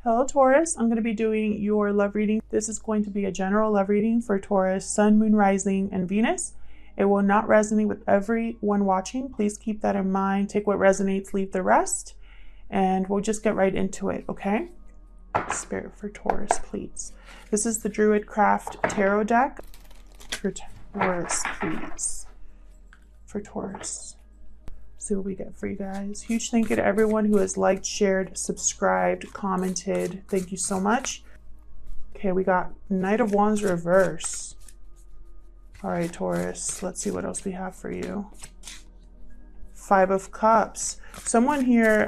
Hello Taurus, I'm going to be doing your love reading. This is going to be a general love reading for Taurus, Sun, Moon, Rising, and Venus. It will not resonate with everyone watching. Please keep that in mind. Take what resonates, leave the rest. And we'll just get right into it, okay? Spirit for Taurus, please. This is the Druidcraft Tarot deck for Taurus, please. For Taurus. See what we get for you guys. Huge thank you to everyone who has liked, shared, subscribed, commented. Thank you so much. Okay, we got Knight of Wands reverse. All right, Taurus, let's see what else we have for you. Five of Cups. Someone here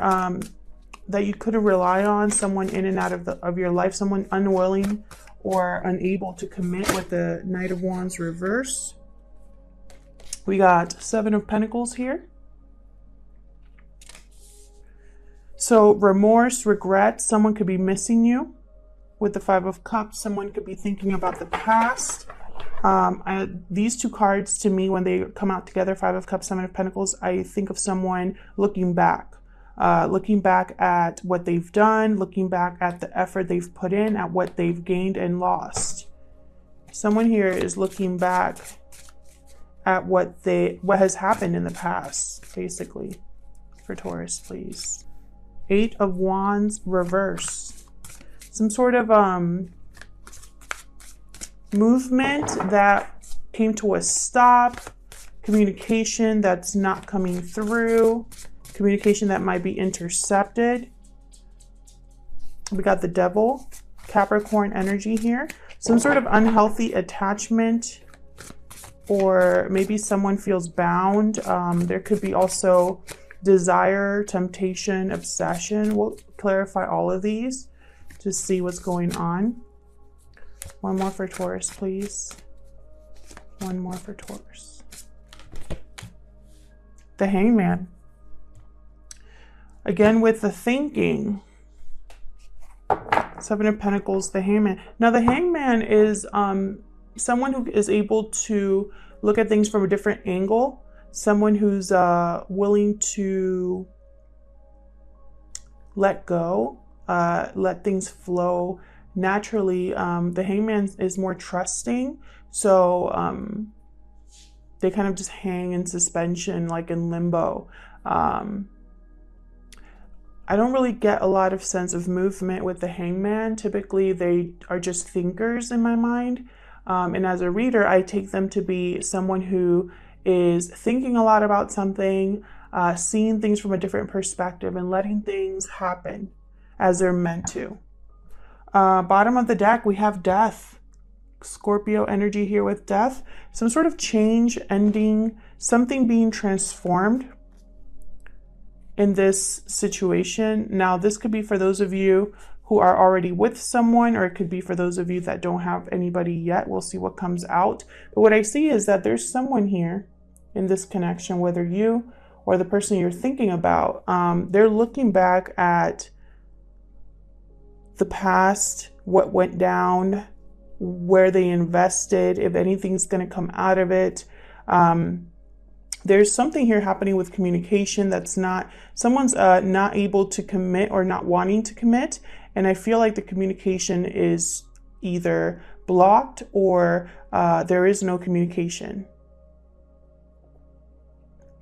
that you couldn't rely on, someone in and out of your life, someone unwilling or unable to commit with the Knight of Wands reverse. We got Seven of Pentacles here. So remorse, regret, someone could be missing you. With the Five of Cups, someone could be thinking about the past. These two cards, to me, when they come out together, Five of Cups, Seven of Pentacles, I think of someone looking back at what they've done, looking back at the effort they've put in, at what they've gained and lost. Someone here is looking back at what has happened in the past, basically, for Taurus, please. Eight of Wands reverse. Some sort of movement that came to a stop, communication that's not coming through, communication that might be intercepted. We got the Devil, Capricorn energy here. Some sort of unhealthy attachment, or maybe someone feels bound. There could be also desire, temptation, obsession. We'll clarify all of these to see what's going on. One more for Taurus, please. One more for Taurus. The Hangman. Again with the thinking. Seven of Pentacles, the Hangman. Now the Hangman is someone who is able to look at things from a different angle. Someone who's willing to let go, let things flow naturally. The Hangman is more trusting, so they kind of just hang in suspension, like in limbo. I don't really get a lot of sense of movement with the Hangman. Typically, they are just thinkers in my mind. And as a reader, I take them to be someone who is thinking a lot about something, seeing things from a different perspective and letting things happen as they're meant to. Bottom of the deck, we have Death. Scorpio energy here with Death. Some sort of change, ending, something being transformed in this situation. Now, this could be for those of you who are already with someone, or it could be for those of you that don't have anybody yet. We'll see what comes out. But what I see is that there's someone here in this connection, whether you or the person you're thinking about, they're looking back at the past, what went down, where they invested, if anything's going to come out of it. There's something here happening with communication that's not, someone's not able to commit or not wanting to commit. And I feel like the communication is either blocked or there is no communication.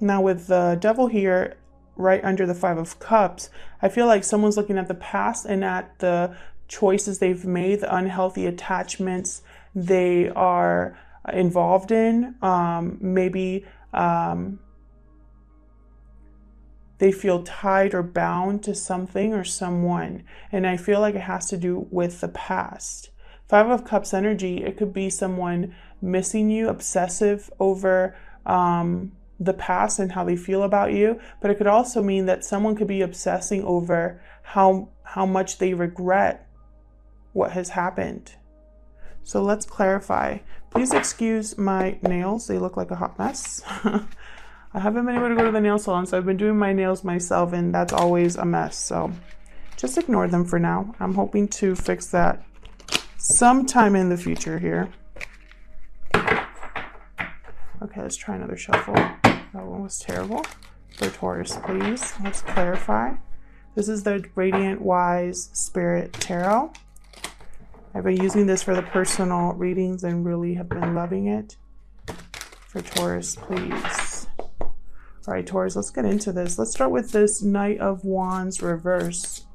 Now with the Devil here, right under the Five of Cups, I feel like someone's looking at the past and at the choices they've made, the unhealthy attachments they are involved in. Maybe they feel tied or bound to something or someone. And I feel like it has to do with the past. Five of Cups energy, it could be someone missing you, obsessive over the past and how they feel about you. But it could also mean that someone could be obsessing over how much they regret what has happened. So let's clarify. Please excuse my nails. They look like a hot mess. I haven't been able to go to the nail salon, so I've been doing my nails myself, and that's always a mess. So just ignore them for now. I'm hoping to fix that sometime in the future here. Okay, let's try another shuffle. That one was terrible. For Taurus, please. Let's clarify. This is the Radiant Wise Spirit Tarot. I've been using this for the personal readings and really have been loving it. For Taurus, please. All right, Taurus, let's get into this. Let's start with this Knight of Wands reverse.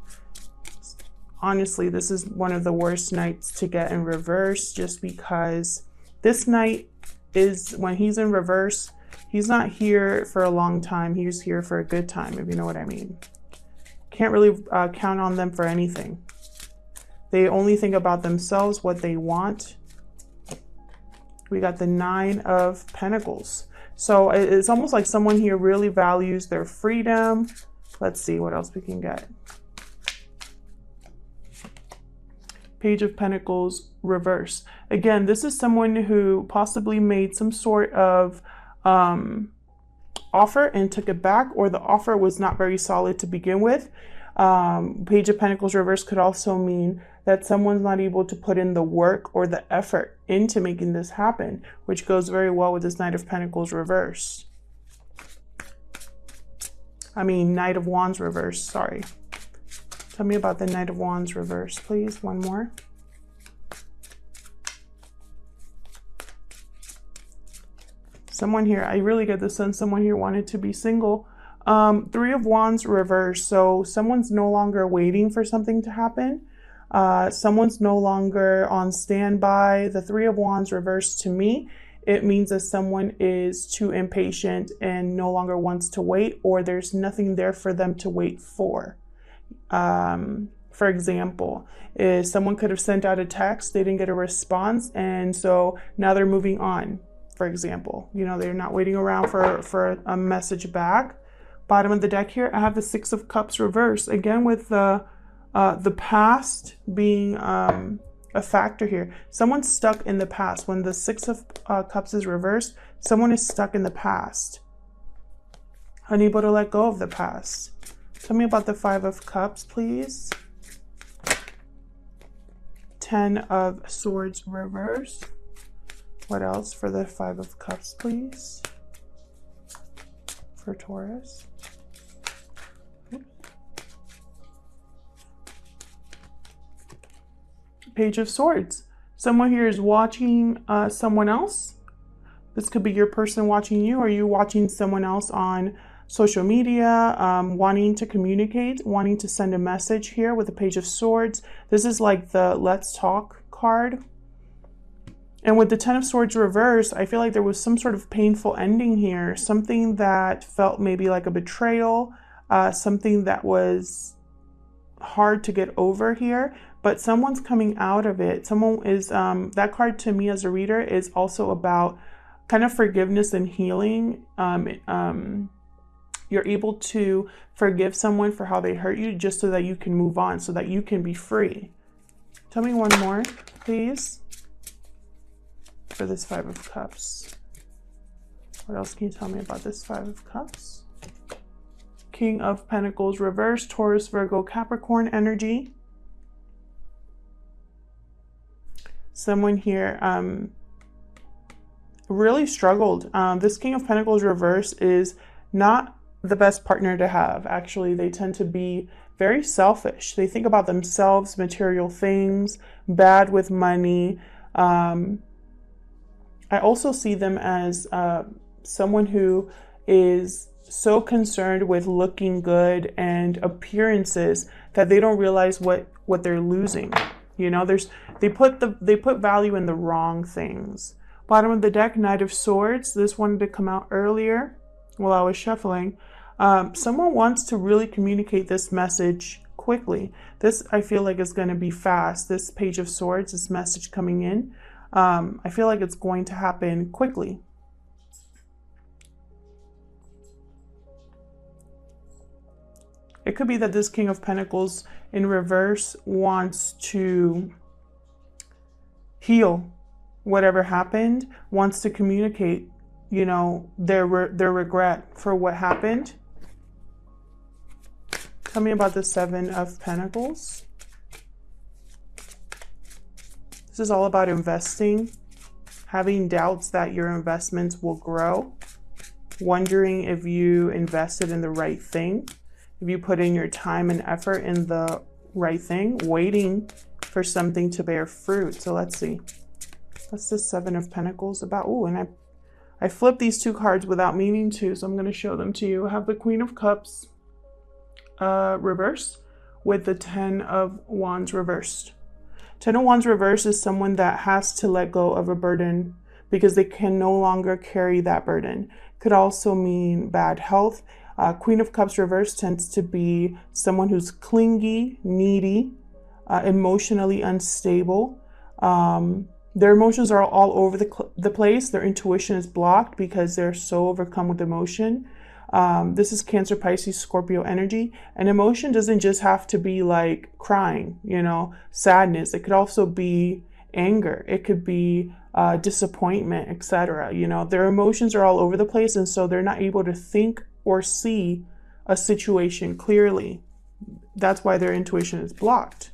Honestly, this is one of the worst nights to get in reverse, just because this Knight is, when he's in reverse, he's not here for a long time. He's here for a good time, if you know what I mean. Can't really count on them for anything. They only think about themselves, what they want. We got the Nine of Pentacles. So it's almost like someone here really values their freedom. Let's see what else we can get. Page of Pentacles reverse. Again, this is someone who possibly made some sort of offer and took it back, or the offer was not very solid to begin with. Page of Pentacles reverse could also mean that someone's not able to put in the work or the effort into making this happen, which goes very well with this Knight of Pentacles reverse. I mean, Knight of Wands reverse, sorry. Tell me about the Knight of Wands reverse, please. One more. Someone here, I really get the sense someone here wanted to be single. Three of Wands reverse. So someone's no longer waiting for something to happen. Someone's no longer on standby. The Three of Wands reverse, to me, it means that someone is too impatient and no longer wants to wait, or there's nothing there for them to wait for. For example, is someone could have sent out a text, they didn't get a response, and so now they're moving on. For example, you know, they're not waiting around for a message back. Bottom of the deck here, I have the Six of Cups reverse. Again, with the past being a factor here. Someone's stuck in the past. When the Six of Cups is reversed, someone is stuck in the past, unable to let go of the past. Tell me about the Five of Cups, please. Ten of Swords reverse. What else for the Five of Cups, please? For Taurus. Page of Swords. Someone here is watching someone else. This could be your person watching you, or you watching someone else on social media, wanting to communicate, wanting to send a message here with the Page of Swords. This is like the Let's Talk card. And with the Ten of Swords reverse, I feel like there was some sort of painful ending here, something that felt maybe like a betrayal, something that was hard to get over here, but someone's coming out of it. Someone is, that card to me as a reader is also about kind of forgiveness and healing. You're able to forgive someone for how they hurt you just so that you can move on, so that you can be free. Tell me one more, please, for this Five of Cups. What else can you tell me about this Five of Cups? King of Pentacles reverse, Taurus, Virgo, Capricorn energy. Someone here really struggled. This King of Pentacles reverse is not the best partner to have. Actually, they tend to be very selfish. They think about themselves, material things, bad with money. I also see them as someone who is so concerned with looking good and appearances that they don't realize what they're losing. You know, they put value in the wrong things. Bottom of the deck, Knight of Swords. This wanted to come out earlier while I was shuffling. Someone wants to really communicate this message quickly. This, I feel like, is going to be fast. This Page of Swords, this message coming in, I feel like it's going to happen quickly. It could be that this King of Pentacles in reverse wants to heal whatever happened, wants to communicate, you know, their regret for what happened. Tell me about the Seven of Pentacles. This is all about investing, having doubts that your investments will grow, wondering if you invested in the right thing, if you put in your time and effort in the right thing, waiting for something to bear fruit. So let's see. That's the Seven of Pentacles about. Oh, and I flipped these two cards without meaning to, so I'm going to show them to you. I have the Queen of Cups reversed with the Ten of Wands reversed. Ten of Wands reversed is someone that has to let go of a burden because they can no longer carry that burden. Could also mean bad health. Queen of Cups reversed tends to be someone who's clingy, needy, emotionally unstable. Their emotions are all over the place. Their intuition is blocked because they're so overcome with emotion. This is Cancer, Pisces, Scorpio energy. And emotion doesn't just have to be like crying, you know, sadness. It could also be anger. It could be disappointment, etc. You know, their emotions are all over the place. And so they're not able to think or see a situation clearly. That's why their intuition is blocked.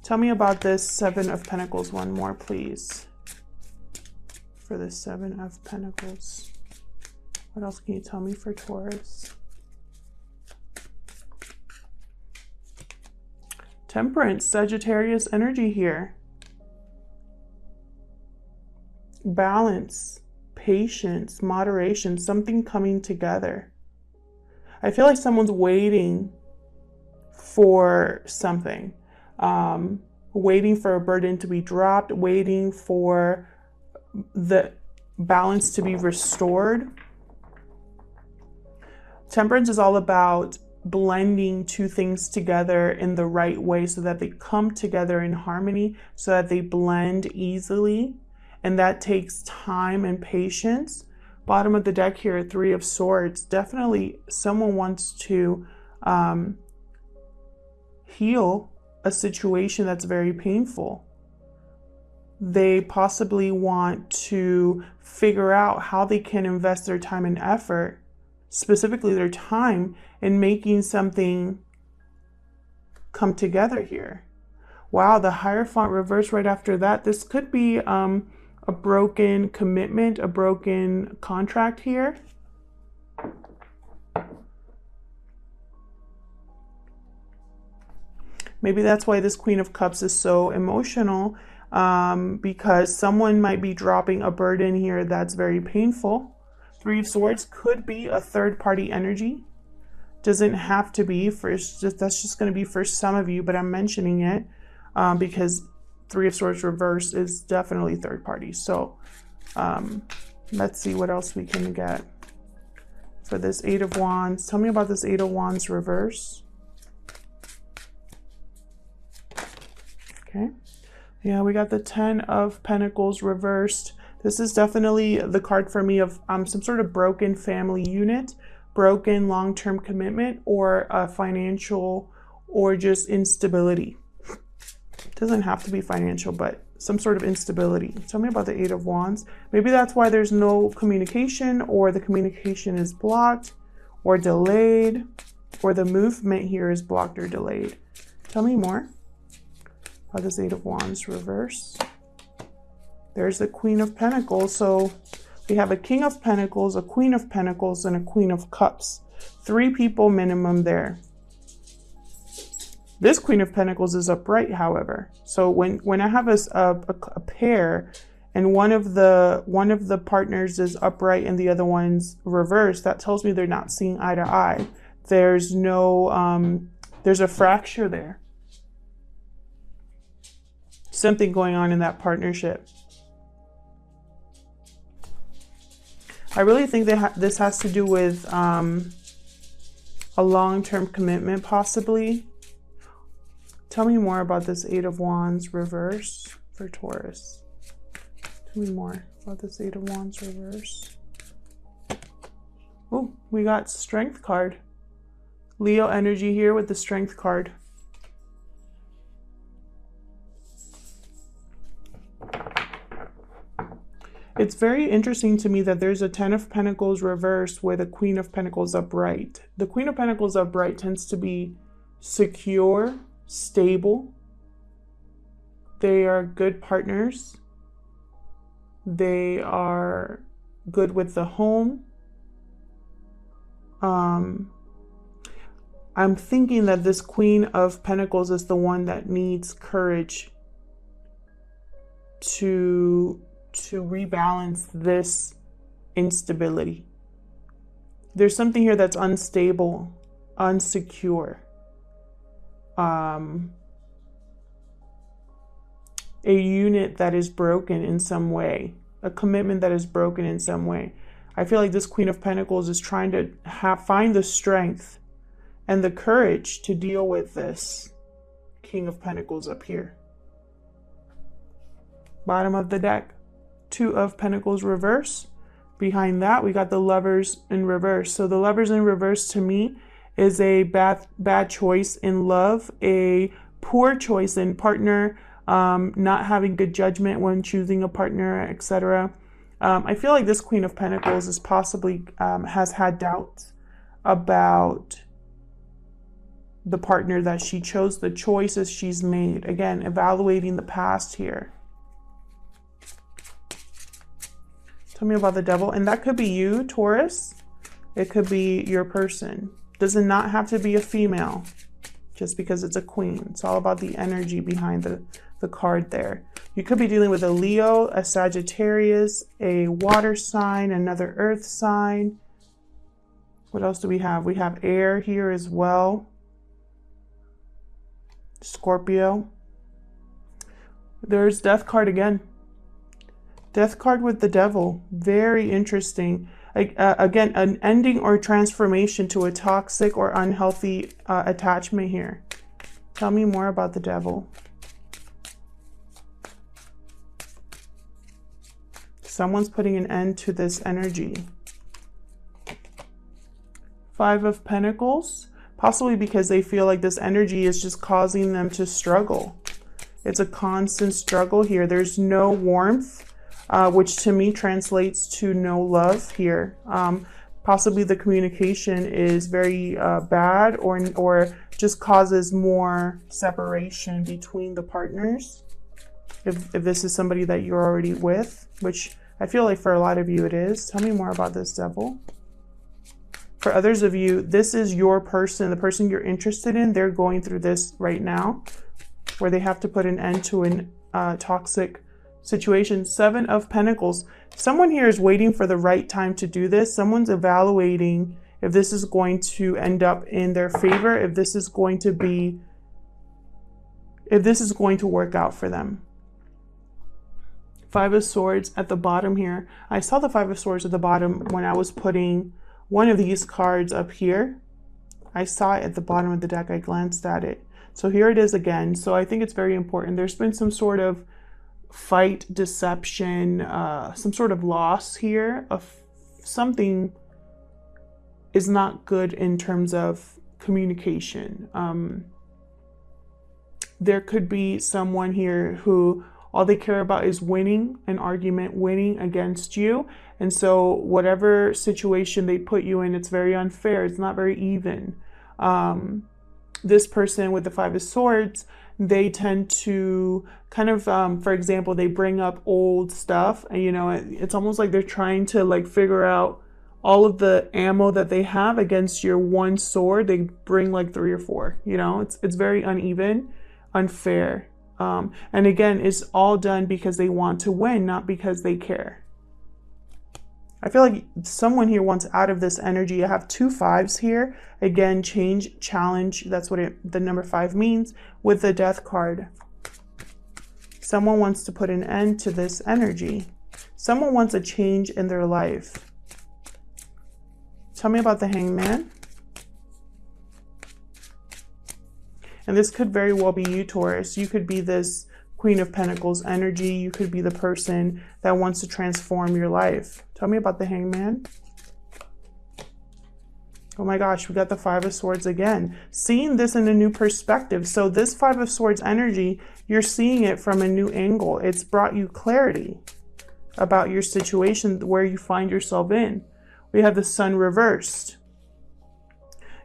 Tell me about this Seven of Pentacles one more, please. For the Seven of Pentacles. What else can you tell me for Taurus? Temperance, Sagittarius energy here. Balance, patience, moderation, something coming together. I feel like someone's waiting for something. Waiting for a burden to be dropped, waiting for the balance to be restored. Temperance is all about blending two things together in the right way so that they come together in harmony, so that they blend easily. And that takes time and patience. Bottom of the deck here, Three of Swords. Definitely someone wants to heal a situation that's very painful. They possibly want to figure out how they can invest their time and effort, specifically their time, in making something come together here. Wow, the Hierophant reversed right after that. This could be a broken commitment, a broken contract here. Maybe that's why this Queen of Cups is so emotional, because someone might be dropping a burden here that's very painful. Three of Swords could be a third-party energy. Doesn't have to be. That's just going to be for some of you, but I'm mentioning it because Three of Swords reverse is definitely third party. So let's see what else we can get for this Eight of Wands. Tell me about this Eight of Wands reverse. Okay. Yeah, we got the Ten of Pentacles reversed. This is definitely the card for me of some sort of broken family unit, broken long-term commitment, or financial, or just instability. It doesn't have to be financial, but some sort of instability. Tell me about the Eight of Wands. Maybe that's why there's no communication, or the communication is blocked or delayed, or the movement here is blocked or delayed. Tell me more about this Eight of Wands reverse. There's the Queen of Pentacles. So we have a King of Pentacles, a Queen of Pentacles, and a Queen of Cups. 3 people minimum there. This Queen of Pentacles is upright, however. So when I have a pair and one of the partners is upright and the other one's reversed, that tells me they're not seeing eye to eye. There's no there's a fracture there. Something going on in that partnership. I really think that this has to do with a long-term commitment, possibly. Tell me more about this Eight of Wands reverse for Taurus. Tell me more about this Eight of Wands reverse. Oh, we got Strength card. Leo energy here with the Strength card. It's very interesting to me that there's a Ten of Pentacles reversed with a Queen of Pentacles upright. The Queen of Pentacles upright tends to be secure, stable. They are good partners. They are good with the home. I I'm thinking that this Queen of Pentacles is the one that needs courage to rebalance this instability. There's something here that's unstable, unsecure. A unit that is broken in some way, a commitment that is broken in some way. I feel like this Queen of Pentacles is trying to find the strength and the courage to deal with this King of Pentacles up here. Bottom of the deck, Two of Pentacles reverse. Behind that, we got the Lovers in reverse. So the Lovers in reverse to me is a bad choice in love, a poor choice in partner, not having good judgment when choosing a partner, etc. I feel like this Queen of Pentacles is possibly has had doubts about the partner that she chose, the choices she's made. Again, evaluating the past here. Tell me about the Devil. And that could be you, Taurus. It could be your person. Does it not have to be a female just because it's a queen? It's all about the energy behind the card there. You could be dealing with a Leo, a Sagittarius, a water sign, another earth sign. What else do we have? We have air here as well. Scorpio. There's Death card again. Death card with the Devil. Very interesting. Again, an ending or transformation to a toxic or unhealthy attachment here. Tell me more about the Devil. Someone's putting an end to this energy. Five of Pentacles. Possibly because they feel like this energy is just causing them to struggle. It's a constant struggle here. There's no warmth, which to me translates to no love here. Possibly the communication is very bad or just causes more separation between the partners. If this is somebody that you're already with, which I feel like for a lot of you it is. Tell me more about this Devil. For others of you, this is your person, the person you're interested in. They're going through this right now where they have to put an end to a toxic situation. Seven of Pentacles. Someone here is waiting for the right time to do this. Someone's evaluating if this is going to end up in their favor, if this is going to work out for them. Five of Swords at the bottom here. I saw the Five of Swords at the bottom when I was putting one of these cards up here. I saw it at the bottom of the deck. I glanced at it. So here it is again. So I think it's very important. There's been some sort of fight, deception, some sort of loss here of something is not good in terms of communication. There could be someone here who all they care about is winning an argument, winning against you. And so whatever situation they put you in, it's very unfair. It's not very even. This person with the Five of Swords, they tend to kind of, for example, they bring up old stuff. And, you know, it's almost like they're trying to like figure out all of the ammo that they have against your one sword. They bring like 3 or 4, you know, it's very uneven, unfair. And again, it's all done because they want to win, not because they care. I feel like someone here wants out of this energy. I have 2 5s here. Again, change, challenge. That's what the number 5 means with the Death card. Someone wants to put an end to this energy. Someone wants a change in their life. Tell me about the Hangman. And this could very well be you, Taurus. You could be this Queen of Pentacles energy. You could be the person that wants to transform your life. Tell me about the Hangman. Oh my gosh, we got the Five of Swords again. Seeing this in a new perspective. So this Five of Swords energy, you're seeing it from a new angle. It's brought you clarity about your situation, where you find yourself in. We have the Sun reversed.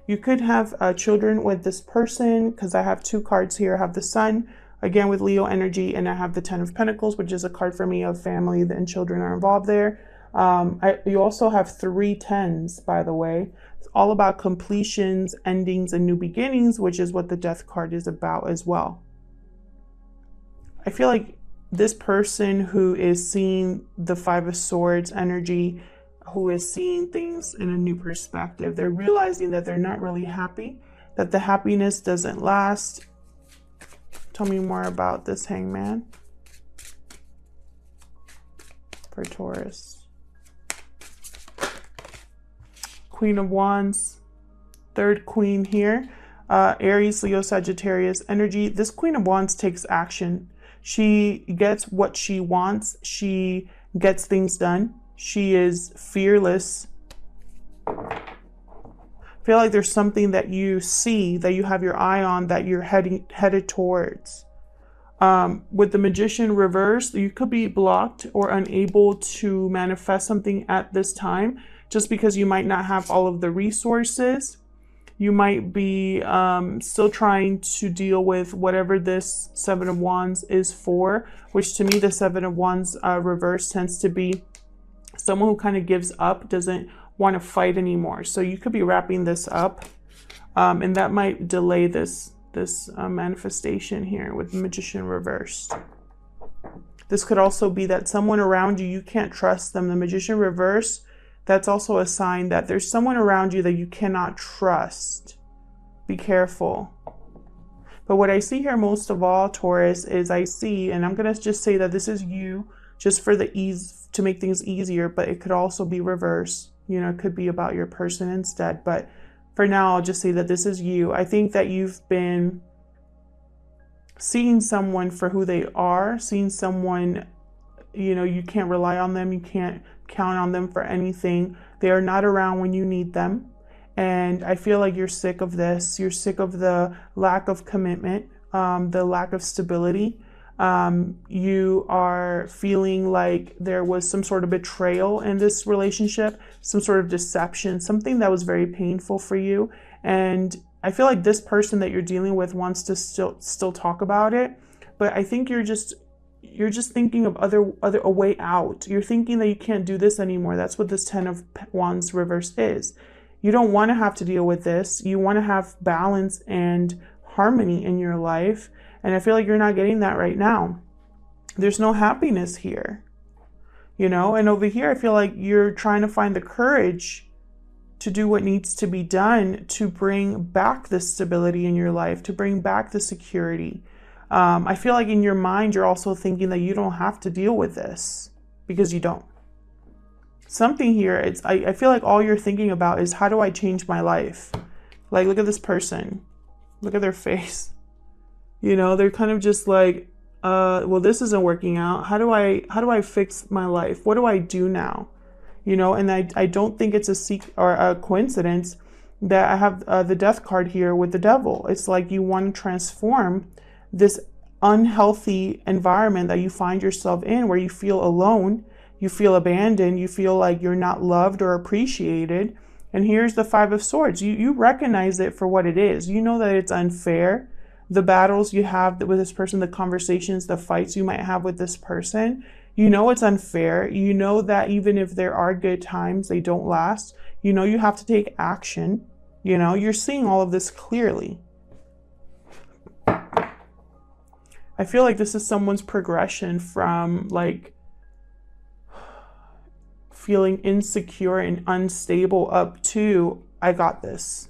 You could have children with this person, because I have 2 cards here. I have the Sun, again with Leo energy, and I have the Ten of Pentacles, which is a card for me of family and children are involved there. You also have 3 10s, by the way. It's all about completions, endings, and new beginnings, which is what the Death card is about as well. I feel like this person who is seeing the 5 of Swords energy, who is seeing things in a new perspective, they're realizing that they're not really happy, that the happiness doesn't last. Tell me more about this Hangman for Taurus. Queen of Wands, 3rd Queen here. Aries, Leo, Sagittarius energy. This Queen of Wands takes action. She gets what she wants. She gets things done. She is fearless. I feel like there's something that you see, that you have your eye on, that you're headed towards. With the Magician reversed, you could be blocked or unable to manifest something at this time just because you might not have all of the resources. You might be still trying to deal with whatever this 7 of Wands is for, which to me, the 7 of Wands reverse tends to be someone who kind of gives up, doesn't want to fight anymore. So you could be wrapping this up, and that might delay this manifestation here with the Magician reversed. This could also be that someone around you can't trust them. The Magician reverse, that's also a sign that there's someone around you that you cannot trust. Be careful. But what I see here most of all, Taurus, is I see, and I'm going to just say that this is you, just for the ease, to make things easier, but it could also be reverse. You know, it could be about your person instead. But for now, I'll just say that this is you. I think that you've been seeing someone for who they are, seeing someone, you know, you can't rely on them. You can't count on them for anything. They are not around when you need them. And I feel like you're sick of this. You're sick of the lack of commitment, the lack of stability. You are feeling like there was some sort of betrayal in this relationship, some sort of deception, something that was very painful for you. And I feel like this person that you're dealing with wants to still talk about it, but I think you're just thinking of a way out. You're thinking that you can't do this anymore. That's what this 10 of Wands reverse is. You don't want to have to deal with this. You want to have balance and harmony in your life. And I feel like you're not getting that right now. There's no happiness here, you know? And over here, I feel like you're trying to find the courage to do what needs to be done to bring back the stability in your life, to bring back the security. I feel like in your mind, you're also thinking that you don't have to deal with this because you don't. Something here, I feel like all you're thinking about is, how do I change my life? Like, look at this person. Look at their face. You know, they're kind of just like, well, this isn't working out. How do I fix my life? What do I do now? You know, and I don't think it's a coincidence that I have the Death card here with the Devil. It's like you want to transform this unhealthy environment that you find yourself in, where you feel alone, you feel abandoned, you feel like you're not loved or appreciated. And here's the 5 of Swords. You recognize it for what it is. You know that it's unfair. The battles you have with this person, the conversations, the fights you might have with this person, you know it's unfair. You know that even if there are good times, they don't last. You know you have to take action. You know, you're seeing all of this clearly. I feel like this is someone's progression from like feeling insecure and unstable up to, I got this.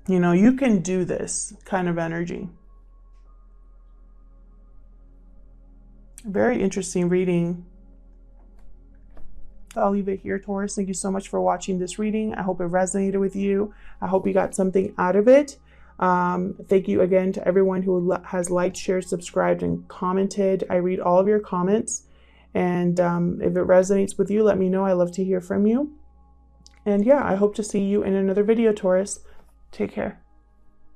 You know, you can do this kind of energy. Very interesting reading. I'll leave it here, Taurus. Thank you so much for watching this reading. I hope it resonated with you. I hope you got something out of it. Thank you again to everyone who has liked, shared, subscribed, and commented. I read all of your comments. And if it resonates with you, let me know. I love to hear from you. And yeah, I hope to see you in another video, Taurus. Take care.